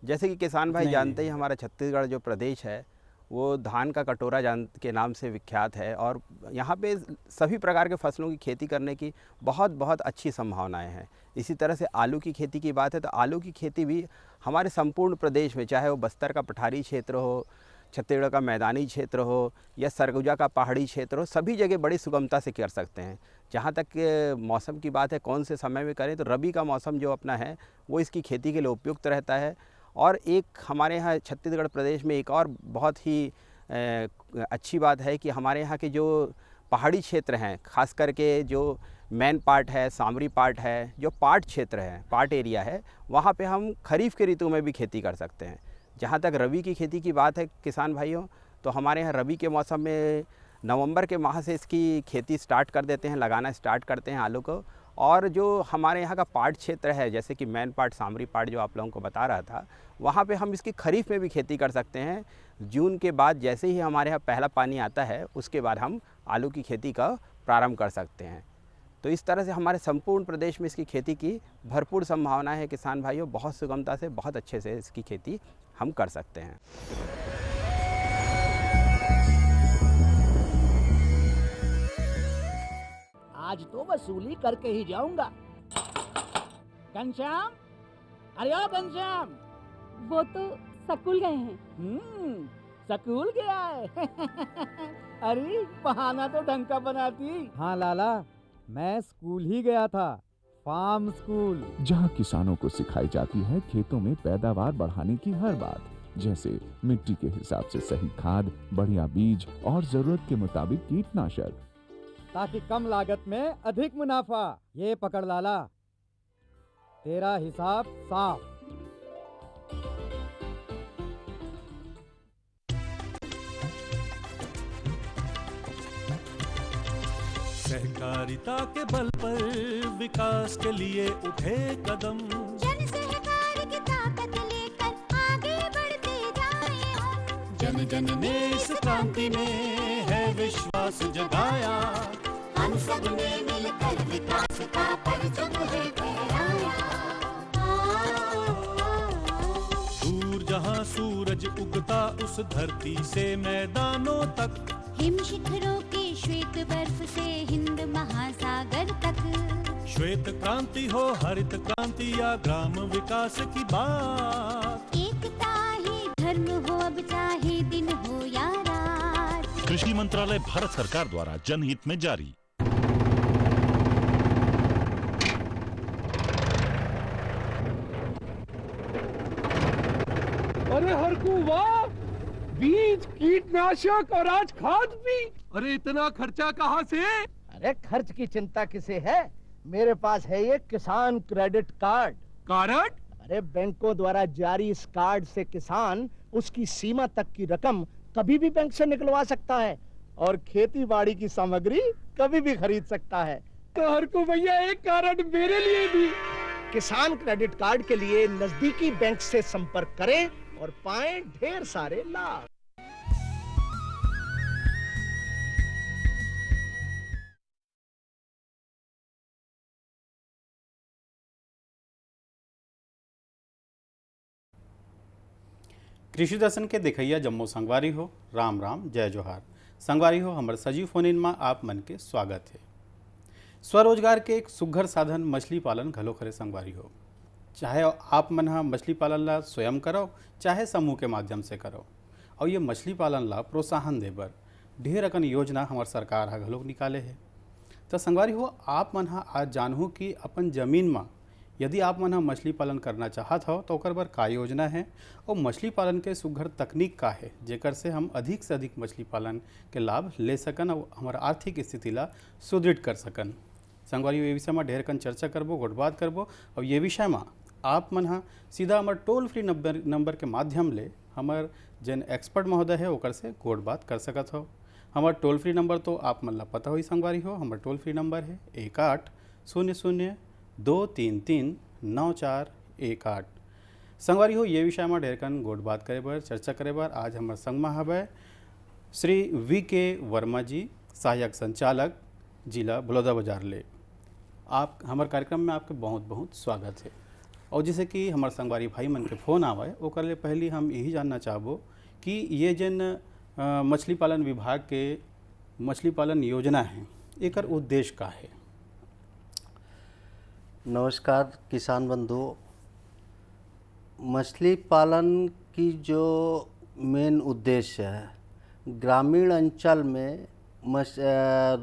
जैसे कि किसान भाई नहीं, जानते ही नहीं। हमारा छत्तीसगढ़ जो प्रदेश है वो धान का कटोरा जान के नाम से विख्यात है और यहाँ पे सभी प्रकार के फसलों की खेती करने की बहुत बहुत अच्छी संभावनाएं हैं। इसी तरह से आलू की खेती की बात है तो आलू की खेती भी हमारे संपूर्ण प्रदेश में, चाहे वो बस्तर का पठारी क्षेत्र हो, छत्तीसगढ़ का मैदानी क्षेत्र हो या सरगुजा का पहाड़ी क्षेत्र हो, सभी जगह बड़ी सुगमता से कर सकते हैं। जहाँ तक मौसम की बात है, कौन से समय में करें, तो रबी का मौसम जो अपना है वो इसकी खेती के लिए उपयुक्त रहता है। और एक हमारे यहाँ छत्तीसगढ़ प्रदेश में एक और बहुत ही अच्छी बात है कि हमारे यहाँ के जो पहाड़ी क्षेत्र हैं, खास करके जो मेन पार्ट है, सामरी पार्ट है, जो पार्ट क्षेत्र है, पार्ट एरिया है, वहाँ पे हम खरीफ के ऋतु में भी खेती कर सकते हैं। जहाँ तक रबी की खेती की बात है किसान भाइयों, तो हमारे यहाँ रबी के मौसम में नवंबर के माह से इसकी खेती स्टार्ट कर देते हैं, लगाना स्टार्ट करते हैं आलू को। और जो हमारे यहाँ का पार्ट क्षेत्र है, जैसे कि मेन पार्ट, सामरी पार्ट जो आप लोगों को बता रहा था, वहाँ पे हम इसकी खरीफ में भी खेती कर सकते हैं। जून के बाद जैसे ही हमारे यहाँ पहला पानी आता है उसके बाद हम आलू की खेती का प्रारंभ कर सकते हैं। तो इस तरह से हमारे संपूर्ण प्रदेश में इसकी खेती की भरपूर संभावना है किसान भाइयों। बहुत सुगमता से, बहुत अच्छे से इसकी खेती हम कर सकते हैं। आज तो वसूली करके ही जाऊंगा। घनश्याम, अरे ओ घनश्याम। वो तो स्कूल गए हैं। स्कूल गया है। अरे बहाना तो ढंग का बनाती। हाँ लाला, मैं स्कूल ही गया था, फार्म स्कूल। जहाँ किसानों को सिखाई जाती है खेतों में पैदावार बढ़ाने की हर बात, जैसे मिट्टी के हिसाब से सही खाद, बढ़िया बीज और जरूरत के मुताबिक कीटनाशक, ताकि कम लागत में अधिक मुनाफा। ये पकड़ लाला, तेरा हिसाब साफ। सहकारिता के बल पर विकास के लिए उठे कदम, जन सहकार की ताकत लेकर आगे बढ़ते जाएं हम। जन जन ने इस क्रांति में है विश्वास जगाया, हम सब ने मिलकर विकास का परचम है फहराया। दूर जहां सूरज उगता उस धरती से मैदानों तक, हिम शिखरों की श्वेत बर्फ से हिंद महासागर तक। श्वेत क्रांति हो, हरित क्रांति या ग्राम विकास की बात, एकता ही धर्म हो अब चाहे दिन हो या रात। कृषि मंत्रालय भारत सरकार द्वारा जनहित में जारी। अरे हरकू वाह, बीज, कीटनाशक और आज खाद भी। अरे इतना खर्चा कहाँ से? अरे खर्च की चिंता किसे है, मेरे पास है ये किसान क्रेडिट कार्ड। कार्ड? अरे बैंकों द्वारा जारी इस कार्ड से किसान उसकी सीमा तक की रकम कभी भी बैंक से निकलवा सकता है और खेती बाड़ी की सामग्री कभी भी खरीद सकता है। तो हरकू भैया एक कार्ड मेरे लिए भी। किसान क्रेडिट कार्ड के लिए नजदीकी बैंक से संपर्क करें और पाएं ढेर सारे लाभ। कृषि दर्शन के देखैया जम्मू संगवारी हो, राम राम जय जोहार। संगवारी हो, हमारे सजीव फोन इन में आप मन के स्वागत है। स्वरोजगार के एक सुघर साधन मछली पालन घलो खरे संगवारी हो। चाहे आप मन हा मछली पालन ला स्वयं करो, चाहे समूह के माध्यम से करो। और ये मछली पालन ला प्रोत्साहन दे बर ढेर अकन योजना हमार सरकार हा घलोक निकाले है। तो संगवारी हो, आप मन हा आज जानहू कि अपन जमीन में यदि आप मन मछली पालन करना चाहत हो तो ओकर बर का योजना है और मछली पालन के सुघर तकनीक का है, जेकर से हम अधिक से अधिक मछली पालन के लाभ ले सकन और हमारा आर्थिक स्थिति ला सुदृढ़ कर सकन। संगवारी ये विषय में ढेर कन चर्चा करबो, गोटबात करबो और ये विषय में आप मन हा सीधा हमार टोल फ्री नंबर के माध्यम ले हमार जन एक्सपर्ट महोदय है ओकर से गोटबात कर सकत हो। हमार टोल फ्री नंबर तो आप मन ला पता हो संगवारी हो, हमार टोल फ्री नंबर है 1800-233-9418। संगवारी हो, ये विषय में ढेर कन गोटबात करे बर, चर्चा करे बर आज हमार संग में हवे श्री VK वर्मा जी, सहायक संचालक जिला बलौदाबाजार ले। आप हमारे कार्यक्रम में आपके बहुत बहुत स्वागत है। और जैसे कि हमारे संगवारी भाई मन के फोन आवे ओकर ले पहले हम यही जानना चाहबो कि ये जन मछली पालन विभाग के मछली पालन योजना है एकर उद्देश्य का है। नमस्कार किसान बंधु, मछली पालन की जो मेन उद्देश्य है ग्रामीण अंचल में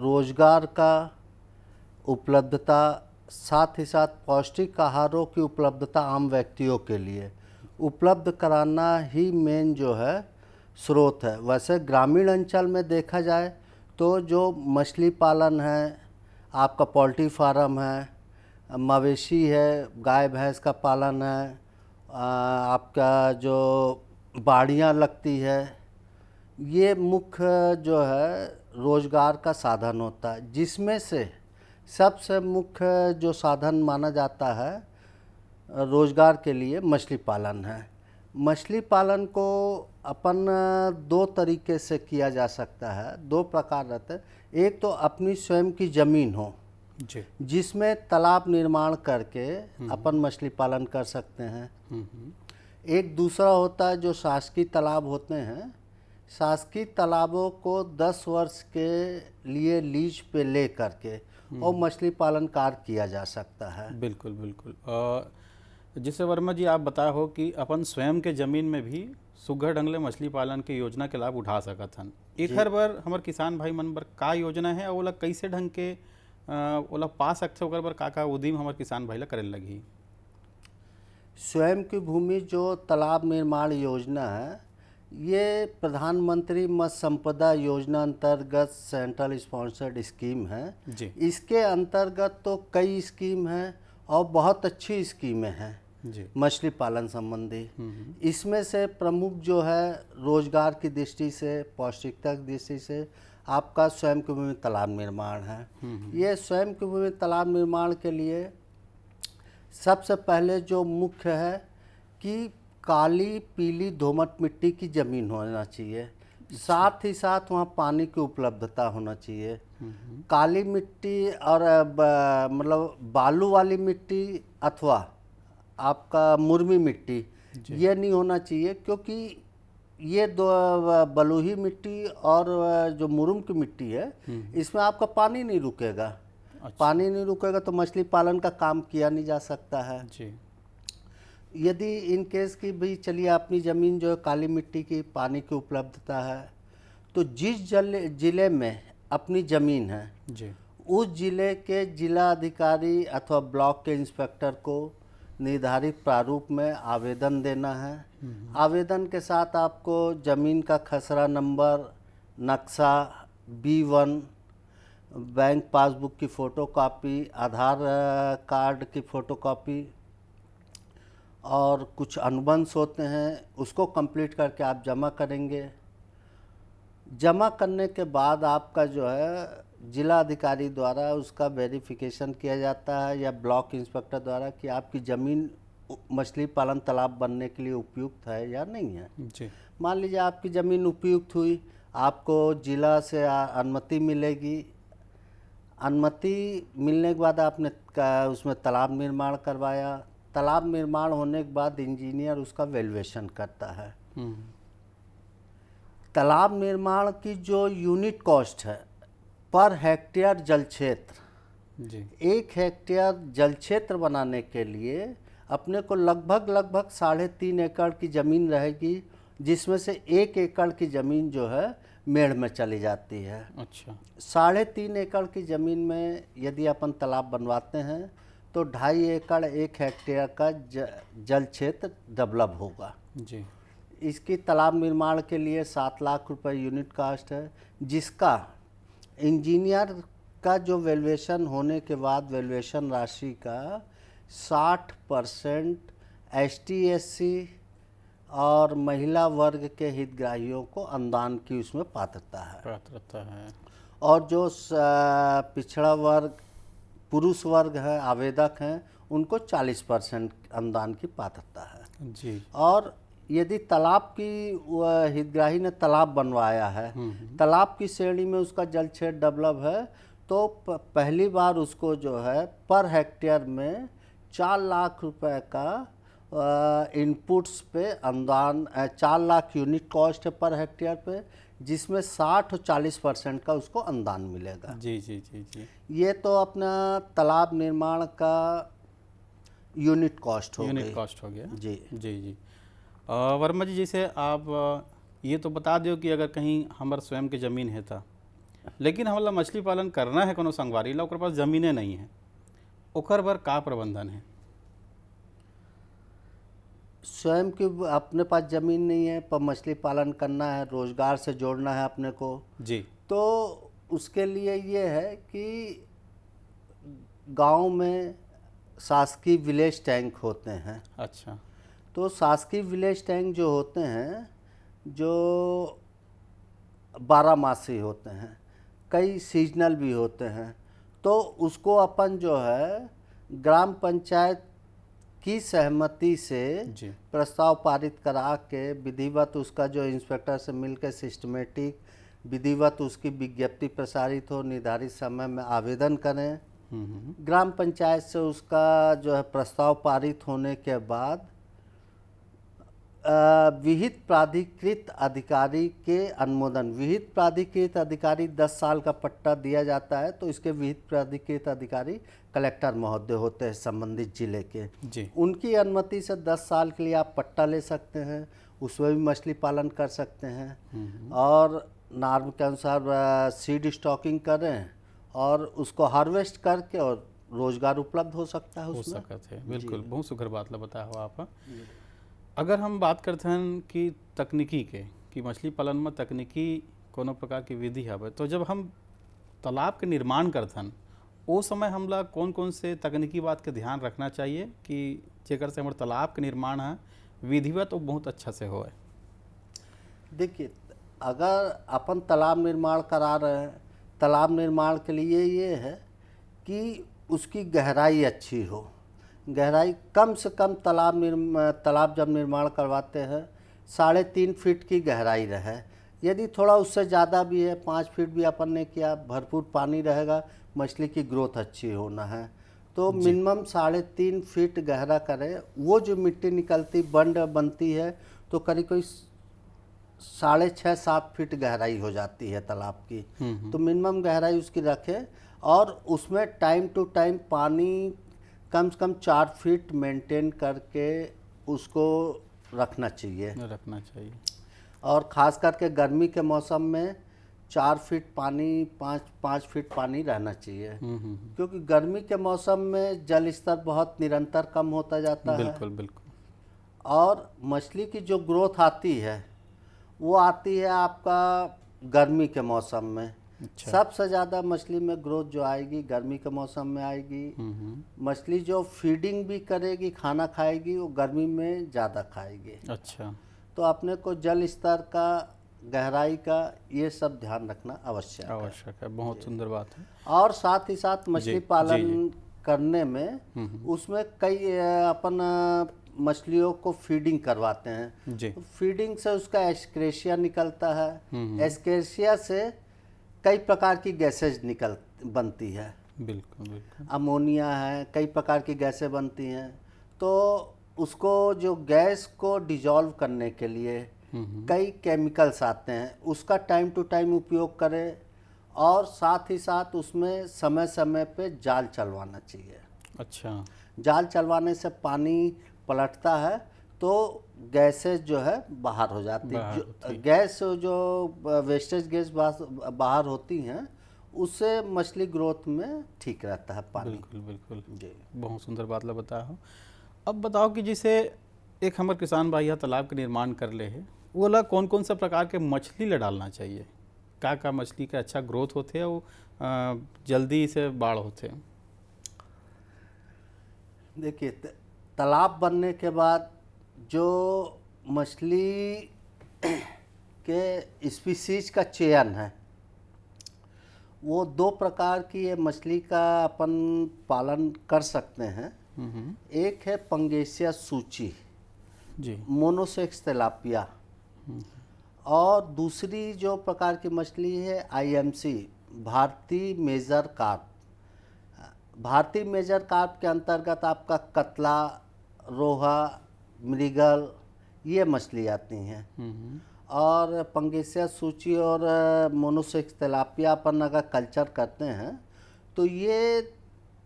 रोजगार का उपलब्धता, साथ ही साथ पौष्टिक आहारों की उपलब्धता आम व्यक्तियों के लिए उपलब्ध कराना ही मेन जो है स्रोत है। वैसे ग्रामीण अंचल में देखा जाए तो जो मछली पालन है, आपका पोल्ट्री फार्म है, मवेशी है, गाय भैंस का पालन है, आपका जो बाड़ियाँ लगती है, ये मुख्य जो है रोजगार का साधन होता है, जिसमें से सबसे मुख्य जो साधन माना जाता है रोजगार के लिए मछली पालन है। मछली पालन को अपन दो तरीके से किया जा सकता है, दो प्रकार रहते हैं। एक तो अपनी स्वयं की ज़मीन हो जी, जिसमें तालाब निर्माण करके अपन मछली पालन कर सकते हैं। एक दूसरा होता है जो शासकीय तालाब होते हैं, शासकीय तालाबों को 10 वर्ष के लिए लीज पे ले करके और मछली पालन कार्य किया जा सकता है। बिल्कुल बिल्कुल। जैसे वर्मा जी आप बताए हो कि अपन स्वयं के जमीन में भी सुघर ढंग ले मछली पालन के योजना के लाभ उठा सकत हन। एक हर बार हमार किसान भाई मन बर का योजना है और ओला कैसे ढंग के ओला पा सकते ओकर बर का उद्यम हमार किसान भाई ला करे लगी। स्वयं की भूमि जो तालाब निर्माण योजना है, ये प्रधानमंत्री मत्स्य संपदा योजना अंतर्गत सेंट्रल स्पॉन्सर्ड स्कीम है जी। इसके अंतर्गत तो कई स्कीम हैं और बहुत अच्छी स्कीमें हैं जी, मछली पालन संबंधी। इसमें से प्रमुख जो है रोजगार की दृष्टि से, पौष्टिकता की दृष्टि से आपका स्वयं की भूमि तालाब निर्माण है। ये स्वयं की भूमि तालाब निर्माण के लिए सबसे पहले जो मुख्य है कि काली पीली दोमट मिट्टी की ज़मीन होना चाहिए, साथ ही साथ वहाँ पानी की उपलब्धता होना चाहिए। काली मिट्टी और मतलब बालू वाली मिट्टी अथवा आपका मुर्मी मिट्टी ये नहीं होना चाहिए, क्योंकि ये दो बलुही मिट्टी और जो मुरुम की मिट्टी है इसमें आपका पानी नहीं रुकेगा। अच्छा। पानी नहीं रुकेगा तो मछली पालन का काम किया नहीं जा सकता है जी। यदि इन केस की भी चलिए अपनी ज़मीन जो है काली मिट्टी की, पानी की उपलब्धता है, तो जिस ज़िले में अपनी ज़मीन है जी, उस ज़िले के जिला अधिकारी अथवा ब्लॉक के इंस्पेक्टर को निर्धारित प्रारूप में आवेदन देना है। आवेदन के साथ आपको ज़मीन का खसरा नंबर, नक्शा, B1, बैंक पासबुक की फ़ोटोकॉपी, आधार कार्ड की फ़ोटोकॉपी और कुछ अनुबंध होते हैं, उसको कंप्लीट करके आप जमा करेंगे। जमा करने के बाद आपका जो है जिला अधिकारी द्वारा उसका वेरिफिकेशन किया जाता है या ब्लॉक इंस्पेक्टर द्वारा कि आपकी ज़मीन मछली पालन तालाब बनने के लिए उपयुक्त है या नहीं है जी। मान लीजिए आपकी ज़मीन उपयुक्त हुई, आपको जिला से अनुमति मिलेगी। अनुमति मिलने के बाद आपने उसमें तालाब निर्माण करवाया। तालाब निर्माण होने के बाद इंजीनियर उसका वैल्यूएशन करता है। तालाब निर्माण की जो यूनिट कॉस्ट है पर हेक्टेयर जल क्षेत्र जी, 1 हेक्टेयर जल क्षेत्र बनाने के लिए अपने को लगभग 3.5 एकड़ की ज़मीन रहेगी, जिसमें से 1 एकड़ की ज़मीन जो है मेड़ में चली जाती है। अच्छा। 3.5 एकड़ की ज़मीन में यदि अपन तालाब बनवाते हैं तो 2.5 एकड़ 1 हेक्टेयर का जल क्षेत्र डेवलप होगा जी। इसकी तालाब निर्माण के लिए 7 लाख रुपए यूनिट कास्ट है, जिसका इंजीनियर का जो वैल्यूएशन होने के बाद वैल्यूएशन राशि का 60% ST/SC और महिला वर्ग के हितग्राहियों को अनुदान की उसमें पात्रता है। और जो पिछड़ा वर्ग पुरुष वर्ग है, आवेदक हैं, उनको 40% अनुदान की पात्रता है जी। और यदि तालाब की हितग्राही ने तालाब बनवाया है, तालाब की श्रेणी में उसका जल क्षेत्र डेवलप है, तो पहली बार उसको जो है पर हेक्टेयर में 4 लाख रुपए का इनपुट्स पे अनुदान 4 लाख यूनिट कॉस्ट है पर हेक्टेयर पे, जिसमें 60 और 40% का उसको अनुदान मिलेगा। जी जी जी जी। ये तो अपना तालाब निर्माण का यूनिट कॉस्ट हो गई। यूनिट कॉस्ट हो गया। जी जी जी। वर्मा जी, जैसे आप ये तो बता दो कि अगर कहीं हमार स्वयं के ज़मीन है था, लेकिन हमला मछली पालन करना है कोनो संगवारी ला, ओकर पास ज़मीने नहीं है, ओकर बर का प्रबंधन है? स्वयं की अपने पास ज़मीन नहीं है पर मछली पालन करना है, रोज़गार से जोड़ना है अपने को जी, तो उसके लिए ये है कि गांव में शासकीय विलेज टैंक होते हैं। अच्छा। तो शासकीय विलेज टैंक जो होते हैं, जो 12 मासी होते हैं, कई सीजनल भी होते हैं, तो उसको अपन जो है ग्राम पंचायत की सहमति से जी। प्रस्ताव पारित करा के विधिवत उसका जो इंस्पेक्टर से मिलकर सिस्टमेटिक विधिवत उसकी विज्ञप्ति प्रसारित हो, निर्धारित समय में आवेदन करें। ग्राम पंचायत से उसका जो है प्रस्ताव पारित होने के बाद विहित प्राधिकृत अधिकारी के अनुमोदन, विहित प्राधिकृत अधिकारी 10 साल का पट्टा दिया जाता है, तो इसके विहित प्राधिकृत अधिकारी कलेक्टर महोदय होते हैं संबंधित जिले के जी। उनकी अनुमति से 10 साल के लिए आप पट्टा ले सकते हैं, उसमें भी मछली पालन कर सकते हैं और नॉर्म के अनुसार सीड स्टॉकिंग करें और उसको हार्वेस्ट करके और रोजगार उपलब्ध हो सकता है हो उसमें। सकता है, बिल्कुल। बहुत सुघर बात ला बताया हो आप। अगर हम बात करते हैं कि तकनीकी के कि मछली पालन में तकनीकी कोनो प्रकार की विधि है, तो जब हम तालाब के निर्माण करते हैं वो समय हमला कौन कौन से तकनीकी बात के ध्यान रखना चाहिए कि जेकर से हमारे तालाब के निर्माण है विधिवत तो बहुत अच्छा से होए? देखिए, अगर अपन तालाब निर्माण करा रहे हैं, तालाब निर्माण के लिए ये है कि उसकी गहराई अच्छी हो। गहराई कम से कम तालाब जब निर्माण करवाते हैं 3.5 फीट की गहराई रहे। यदि थोड़ा उससे ज़्यादा भी है, 5 फीट भी अपन ने किया, भरपूर पानी रहेगा, मछली की ग्रोथ अच्छी होना है, तो मिनिमम 3.5 फीट गहरा करें। वो जो मिट्टी निकलती बंड बनती है तो करीब कोई 6.5-7 फीट गहराई हो जाती है तालाब की, तो मिनिमम गहराई उसकी रखें और उसमें टाइम टू टाइम पानी कम से कम 4 फीट मेंटेन करके उसको रखना चाहिए। और ख़ास करके गर्मी के मौसम में 4 फीट पानी 5 फीट पानी रहना चाहिए, क्योंकि गर्मी के मौसम में जल स्तर बहुत निरंतर कम होता जाता है। बिल्कुल बिल्कुल। और मछली की जो ग्रोथ आती है वो आती है आपका गर्मी के मौसम में। अच्छा। सबसे ज़्यादा मछली में ग्रोथ जो आएगी गर्मी के मौसम में आएगी। मछली जो फीडिंग भी करेगी, खाना खाएगी, वो गर्मी में ज़्यादा खाएगी। अच्छा। तो अपने को जल स्तर का, गहराई का, ये सब ध्यान रखना आवश्यक है। बहुत सुंदर बात है। और साथ ही साथ मछली पालन करने में उसमें कई अपन मछलियों को फीडिंग करवाते हैं जी। फीडिंग से उसका एस्केरिया निकलता है। एस्केरिया से कई प्रकार की गैसेज बनती है। बिल्कुल बिल्कुल। अमोनिया है, कई प्रकार की गैसें बनती हैं, तो उसको जो गैस को डिजॉल्व करने के लिए कई केमिकल्स आते हैं, उसका टाइम टू टाइम उपयोग करें और साथ ही साथ उसमें समय समय पे जाल चलवाना चाहिए। अच्छा। जाल चलवाने से पानी पलटता है तो गैसेस जो है बाहर हो जाती है। गैस जो वेस्टेज गैस बाहर होती हैं उससे मछली ग्रोथ में ठीक रहता है पानी। बिल्कुल बिल्कुल जी। बहुत सुंदर बात ला बताया हो। अब बताओ कि जैसे एक हमारे किसान भाई यहाँ तालाब के निर्माण कर ले है, वो ला कौन कौन सा प्रकार के मछली ला डालना चाहिए? का मछली का अच्छा ग्रोथ होते है, वो जल्दी से बाढ़ होते हैं? देखिए, तालाब बनने के बाद जो मछली के स्पीसीज का चयन है वो 2 प्रकार की है। मछली का अपन पालन कर सकते हैं। एक है पंगेसिया सूची जी, मोनोसेक्स तिलापिया, और दूसरी जो प्रकार की मछली है IMC, भारतीय मेजर कार्प। भारतीय मेजर कार्प के अंतर्गत आपका कतला, रोहा, मृगल ये मछली आती हैं। और पंगेसिया सूची और मोनोसेक्स तिलापिया अपन अगर कल्चर करते हैं तो ये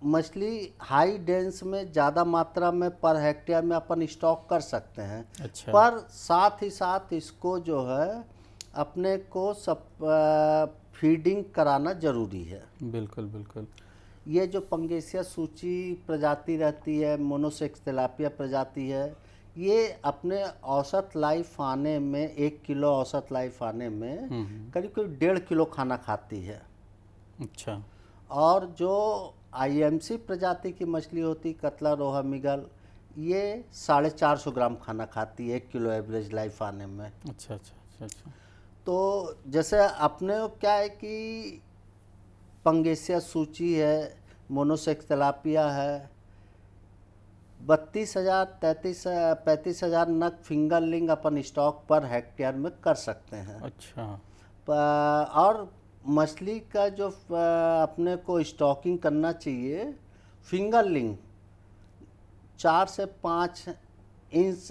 मछली हाई डेंस में ज़्यादा मात्रा में पर हेक्टेयर में अपन स्टॉक कर सकते हैं। अच्छा। पर साथ ही साथ इसको जो है अपने को सब फीडिंग कराना ज़रूरी है। बिल्कुल बिल्कुल। ये जो पंगेसिया सूची प्रजाति रहती है, मोनोसेक्स तिलापिया प्रजाति है, ये अपने औसत लाइफ आने में 1 किलो औसत लाइफ आने में करीब करीब 1.5 किलो खाना खाती है। अच्छा। और जो आईएमसी प्रजाति की मछली होती, कतला, रोहा, मृगल, ये 450 ग्राम खाना खाती है 1 किलो एवरेज लाइफ आने में। अच्छा अच्छा अच्छा अच्छा। तो जैसे अपने को क्या है कि पंगेसिया सूची है, मोनोसेक्स तिलापिया है, 32,000 35,000 नग फिंगरलिंग अपन स्टॉक पर हेक्टेयर में कर सकते हैं। अच्छा। और मछली का जो अपने को स्टॉकिंग करना चाहिए, फिंगरलिंग 4 से 5 इंच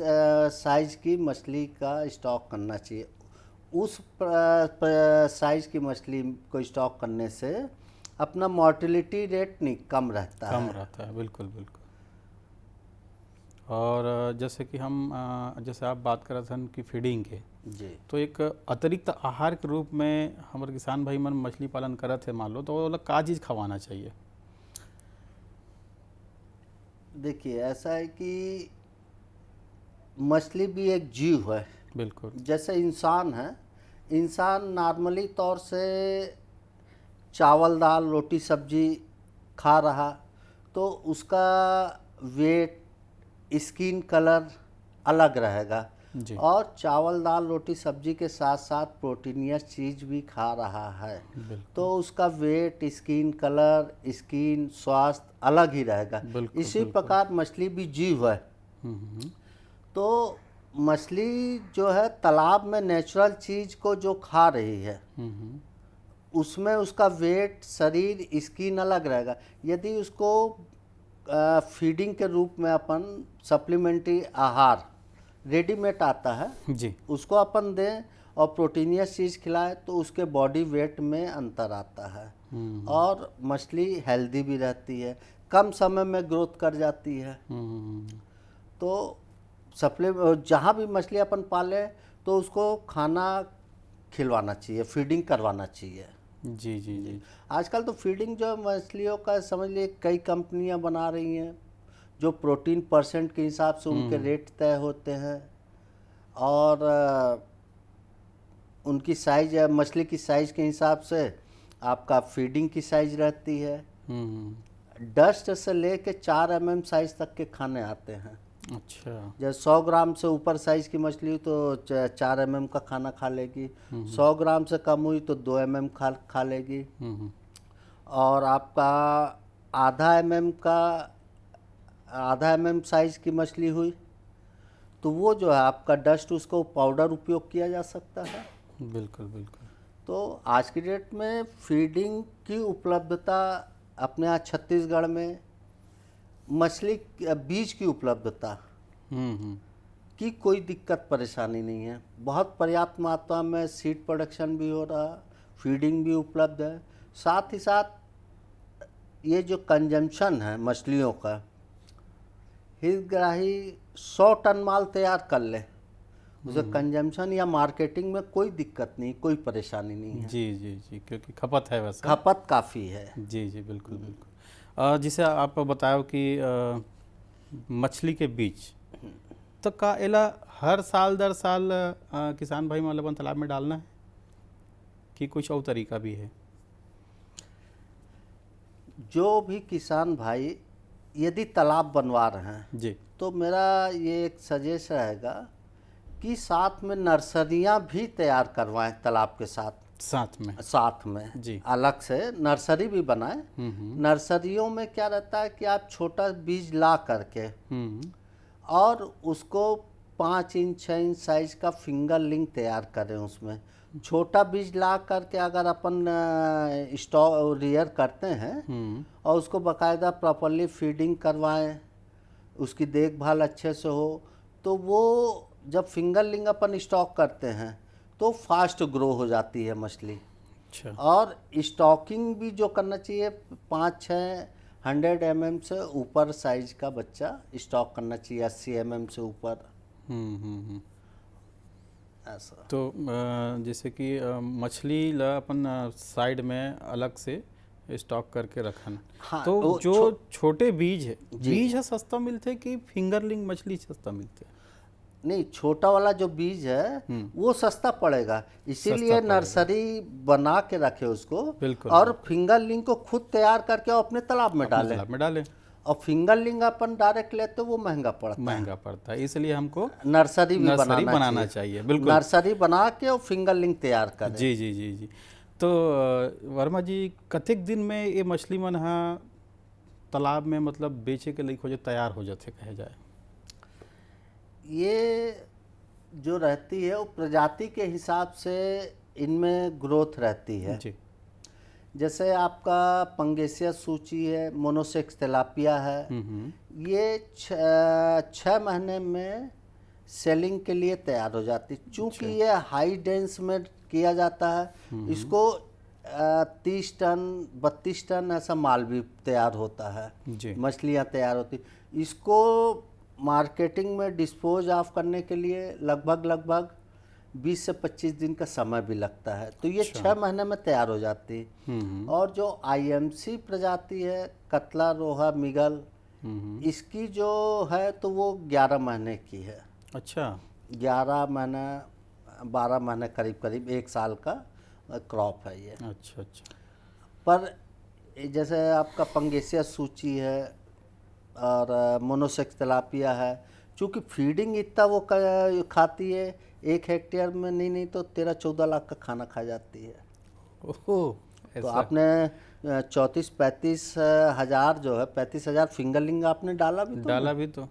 साइज की मछली का स्टॉक करना चाहिए। उस साइज की मछली को स्टॉक करने से अपना मोर्टेलिटी रेट नहीं कम रहता है। बिल्कुल बिल्कुल। और जैसे कि हम जैसे आप बात कर रहे थे कि फीडिंग के जी, तो एक अतिरिक्त आहार के रूप में हमारे किसान भाई मन मछली पालन करत है मान लो, तो वो लोग का चीज़ खवाना चाहिए? देखिए ऐसा है कि मछली भी एक जीव है। बिल्कुल। जैसे इंसान है, इंसान नॉर्मली तौर से चावल, दाल, रोटी, सब्जी खा रहा तो उसका वेट, स्किन कलर अलग रहेगा जी। और चावल, दाल, रोटी, सब्जी के साथ साथ प्रोटीनियस चीज़ भी खा रहा है तो उसका वेट, स्किन कलर, स्किन स्वास्थ्य अलग ही रहेगा। इसी प्रकार मछली भी जीव है। तो मछली जो है तालाब में नेचुरल चीज़ को जो खा रही है उसमें उसका वेट, शरीर, स्किन अलग रहेगा। यदि उसको फीडिंग के रूप में अपन सप्लीमेंट्री आहार रेडीमेड आता है जी, उसको अपन दें और प्रोटीनियस चीज़ खिलाए तो उसके बॉडी वेट में अंतर आता है और मछली हेल्दी भी रहती है, कम समय में ग्रोथ कर जाती है। तो जहाँ भी मछली अपन पाले तो उसको खाना खिलवाना चाहिए, फीडिंग करवाना चाहिए। जी जी जी। आजकल तो फीडिंग जो मछलियों का समझ लिए कई कंपनियां बना रही हैं जो प्रोटीन % के हिसाब से उनके रेट तय होते हैं और उनकी साइज, मछली की साइज के हिसाब से आपका फीडिंग की साइज रहती है। डस्ट से लेके 4 mm साइज तक के खाने आते हैं। अच्छा। जब 100 ग्राम से ऊपर साइज की मछली हुई तो 4 mm का खाना खा लेगी, 100 ग्राम से कम हुई तो 2 mm खा लेगी और आपका आधा mm साइज की मछली हुई तो वो जो है आपका डस्ट, उसको पाउडर उपयोग किया जा सकता है। बिल्कुल बिल्कुल। तो आज की डेट में फीडिंग की उपलब्धता अपने यहाँ छत्तीसगढ़ में, मछली बीज की उपलब्धता की कोई दिक्कत परेशानी नहीं है। बहुत पर्याप्त मात्रा में सीड प्रोडक्शन भी हो रहा, फीडिंग भी उपलब्ध है। साथ ही साथ ये जो कंजम्पशन है मछलियों का, हितग्राही 100 टन माल तैयार कर ले, उसे कंजम्पशन या मार्केटिंग में कोई दिक्कत नहीं, कोई परेशानी नहीं है। जी जी जी, क्योंकि खपत है, वैसे खपत काफ़ी है। जी जी बिल्कुल बिल्कुल। जिसे आप बताओ कि मछली के बीज तो का एला हर साल दर साल किसान भाई मतलब तालाब में डालना है कि कुछ और तरीका भी है? जो भी किसान भाई यदि तालाब बनवा रहे हैं जी, तो मेरा ये एक सजेशन रहेगा कि साथ में नर्सरियां भी तैयार करवाएं तालाब के साथ में जी, अलग से नर्सरी भी बनाएं। नर्सरियों में क्या रहता है कि आप छोटा बीज ला करके और उसको 5 इंच 6 इंच साइज का फिंगर लिंग तैयार करें उसमें, छोटा बीज ला करके अगर अपन स्टॉक रियर करते हैं और उसको बाकायदा प्रॉपरली फीडिंग करवाएं, उसकी देखभाल अच्छे से हो, तो वो जब फिंगरलिंग अपन स्टॉक करते हैं तो फास्ट ग्रो हो जाती है मछली। अच्छा। और स्टॉकिंग भी जो करना चाहिए 5-6 100 mm से ऊपर साइज का बच्चा स्टॉक करना चाहिए, 80 mm से ऊपर। ऐसा। तो जैसे कि मछली ला अपन साइड में अलग से स्टॉक करके रखन। हाँ, तो जो छोटे बीज है, बीज है सस्ता मिलते कि फिंगरलिंग मछली सस्ता मिलते? नहीं, छोटा वाला जो बीज है वो सस्ता पड़ेगा, इसीलिए नर्सरी बना के रखे उसको। बिल्कुल। और फिंगरलिंग को खुद तैयार करके अपने तालाब में डालें। और फिंगरलिंग अपन डायरेक्ट लेते तो वो महंगा पड़ता है, इसलिए हमको नर्सरी बनाना चाहिए। बिल्कुल, नर्सरी बना के और फिंगरलिंग तैयार करें। जी जी जी जी। तो वर्मा जी, कतेक दिन में ये मछली मन हा तालाब में मतलब बेचे के लिए तैयार हो जाते कहे जाए? ये जो रहती है वो प्रजाति के हिसाब से इनमें ग्रोथ रहती है जी। जैसे आपका पंगेसिया सूची है, मोनोसेक्स तिलापिया है, ये 6 महीने में सेलिंग के लिए तैयार हो जाती है। चूँकि ये हाई डेंस में किया जाता है, इसको 30 टन 32 टन ऐसा माल भी तैयार होता है, मछलियाँ तैयार होती। इसको मार्केटिंग में डिस्पोज ऑफ करने के लिए लगभग 20 से 25 दिन का समय भी लगता है। तो ये 6 महीने में तैयार हो जाती है। और जो IMC प्रजाति है, कतला, रोहा, मिगल, इसकी जो है तो वो 11 महीने की है। अच्छा। 11 महीना 12 महीने करीब 1 साल का क्रॉप है ये। अच्छा अच्छा। पर जैसे आपका पंगेसिया सूची है और मोनोसेक्स तिलापिया है, चूँकि फीडिंग इतना वो खाती है, 1 हेक्टेयर में नहीं तो 13-14 लाख का खाना खा जाती है। ओह। तो आपने 34-35 हज़ार जो है, 35,000 फिंगरलिंग आपने डाला भी तो।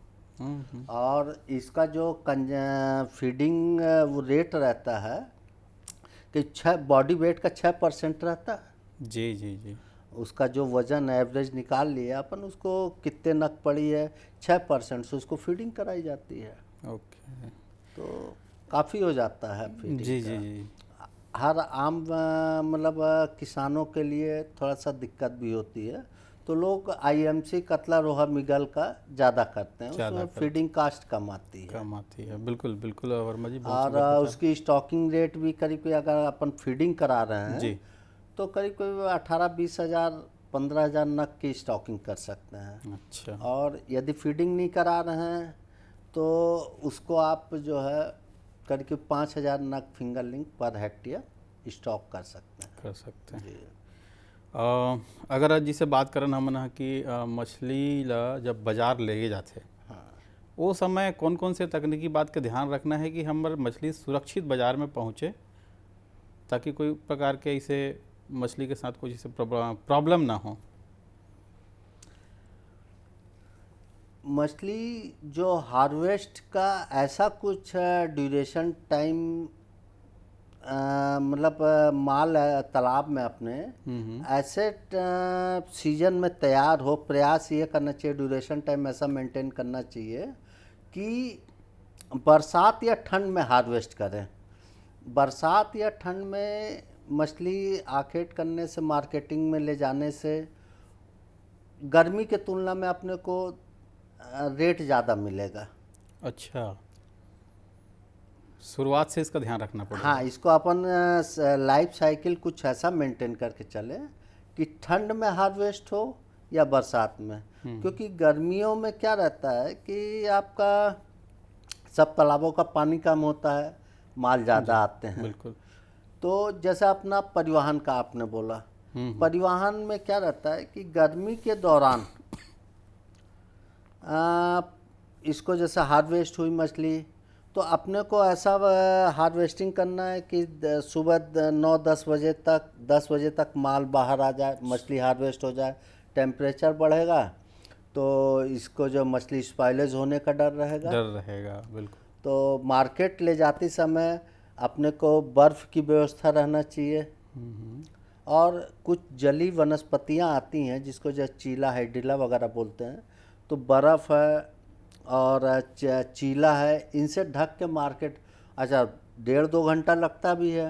और इसका जो फीडिंग वो रेट रहता है कि 6 बॉडी वेट का 6% रहता है। जी जी जी। उसका जो वजन एवरेज निकाल लिया अपन, उसको कितने नग पड़ी है, 6% से उसको फीडिंग कराई जाती है। ओके। तो काफ़ी हो जाता है फीडिंग। जी जी जी। हर आम मतलब किसानों के लिए थोड़ा सा दिक्कत भी होती है, तो लोग IMC कतला, रोहा, मिगल का ज़्यादा करते हैं, उसमें फीडिंग कास्ट कम आती है। बिल्कुल बिल्कुल वर्मा जी। और उसकी स्टॉकिंग रेट भी करीब अगर अपन फीडिंग करा रहे हैं जी, तो करीब 18-20 हज़ार 15 हज़ार नग की स्टॉकिंग कर सकते हैं। अच्छा। और यदि फीडिंग नहीं करा रहे हैं तो उसको आप जो है करीब 5,000 नग फिंगरलिंग पर हेक्टेयर स्टॉक कर सकते हैं। जी। अगर जिसे बात करन हमन कि मछली ला जब बाजार ले जाते, वो समय कौन कौन से तकनीकी बात का ध्यान रखना है कि हमार मछली सुरक्षित बाजार में पहुँचे, ताकि कोई प्रकार के ऐसे मछली के साथ कुछ ऐसे प्रॉब्लम ना हो? मछली जो हार्वेस्ट का ऐसा कुछ ड्यूरेशन टाइम मतलब माल तालाब में अपने ऐसे सीजन में तैयार हो, प्रयास ये करना चाहिए, ड्यूरेशन टाइम ऐसा मेंटेन करना चाहिए कि बरसात या ठंड में हार्वेस्ट करें। बरसात या ठंड में मछली आखेट करने से, मार्केटिंग में ले जाने से गर्मी के तुलना में अपने को रेट ज़्यादा मिलेगा। अच्छा, शुरुआत से इसका ध्यान रखना पड़ेगा। हाँ, इसको अपन लाइफ साइकिल कुछ ऐसा मेंटेन करके चले कि ठंड में हार्वेस्ट हो या बरसात में, क्योंकि गर्मियों में क्या रहता है कि आपका सब तालाबों का पानी कम होता है, माल ज़्यादा आते हैं। बिल्कुल। तो जैसे अपना परिवहन का आपने बोला, परिवहन में क्या रहता है कि गर्मी के दौरान इसको जैसे हार्वेस्ट हुई मछली, तो अपने को ऐसा हार्वेस्टिंग करना है कि सुबह 9-10 बजे तक 10 बजे तक माल बाहर आ जाए, मछली हार्वेस्ट हो जाए। टेम्परेचर बढ़ेगा तो इसको जो मछली स्पॉइलेज होने का डर रहेगा। बिल्कुल। तो मार्केट ले जाते समय अपने को बर्फ़ की व्यवस्था रहना चाहिए और कुछ जली वनस्पतियां आती हैं जिसको जो चीला हाइड्रिला वगैरह बोलते हैं, तो बर्फ़ है और चीला है, इनसे ढक के मार्केट। अच्छा, 1.5-2 घंटा लगता भी है,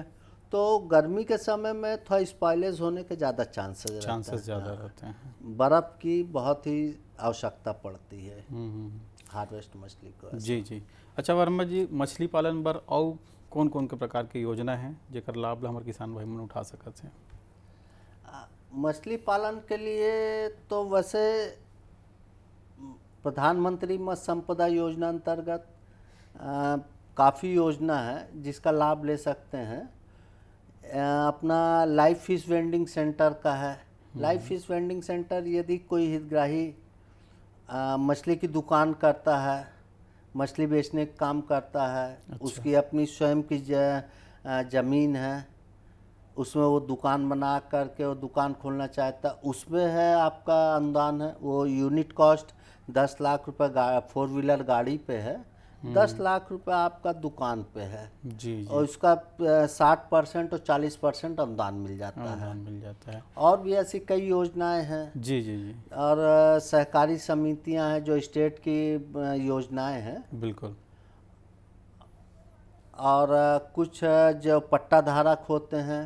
तो गर्मी के समय में थोड़ा स्पॉइलेज होने के ज़्यादा चांसेस ज़्यादा रहते हैं। बर्फ़ की बहुत ही आवश्यकता पड़ती है हार्वेस्ट मछली को। जी जी। अच्छा वर्मा जी, मछली पालन बर और कौन कौन के प्रकार की योजना है जेकर लाभ हमारे किसान भाई मन उठा सकते हैं? मछली पालन के लिए तो वैसे प्रधानमंत्री मत्स्य संपदा योजना अंतर्गत काफ़ी योजना है जिसका लाभ ले सकते हैं। अपना लाइव फिश वेंडिंग सेंटर का है। लाइव फिश वेंडिंग सेंटर, यदि कोई हितग्राही मछली की दुकान करता है, मछली बेचने का काम करता है, अच्छा। उसकी अपनी स्वयं की ज़मीन है, उसमें वो दुकान बना करके वो दुकान खोलना चाहता है, उसमें है आपका अनुदान है। वो यूनिट कॉस्ट 10 लाख रुपए 4 व्हीलर गाड़ी पे है, 10 लाख रुपए आपका दुकान पे है जी जी। और उसका 60% और 40% अनुदान मिल जाता है। और भी ऐसी कई योजनाएं हैं जी जी जी। और सहकारी समितियां हैं जो स्टेट की योजनाएं हैं। बिल्कुल। और कुछ जो पट्टा धारक होते हैं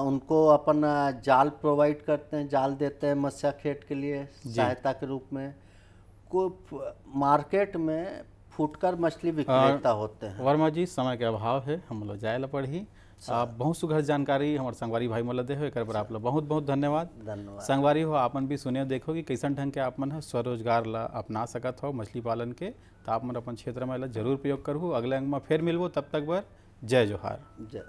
उनको अपन जाल प्रोवाइड करते हैं, जाल देते हैं मत्स्य खेत के लिए सहायता के रूप में। को मार्केट में फुटकर मछली विक्रेता होते हैं। वर्मा जी, समय के अभाव है, हम लोग जाए ला पड़ी। आप बहुत सुघर जानकारी हमारे संगवारी भाई मोला दे हो, एक बार आप लोग बहुत बहुत धन्यवाद। संगवारी हो, आपन भी सुने देखो कि कैसन ढंग के आप मन है स्वरोजगार ला अपना सकत हो मछली पालन के, तो आप मन अपन क्षेत्र में जरूर प्रयोग करूँ। अगले अंग में फिर मिलबो, तब तक बर जय जोहार। जय।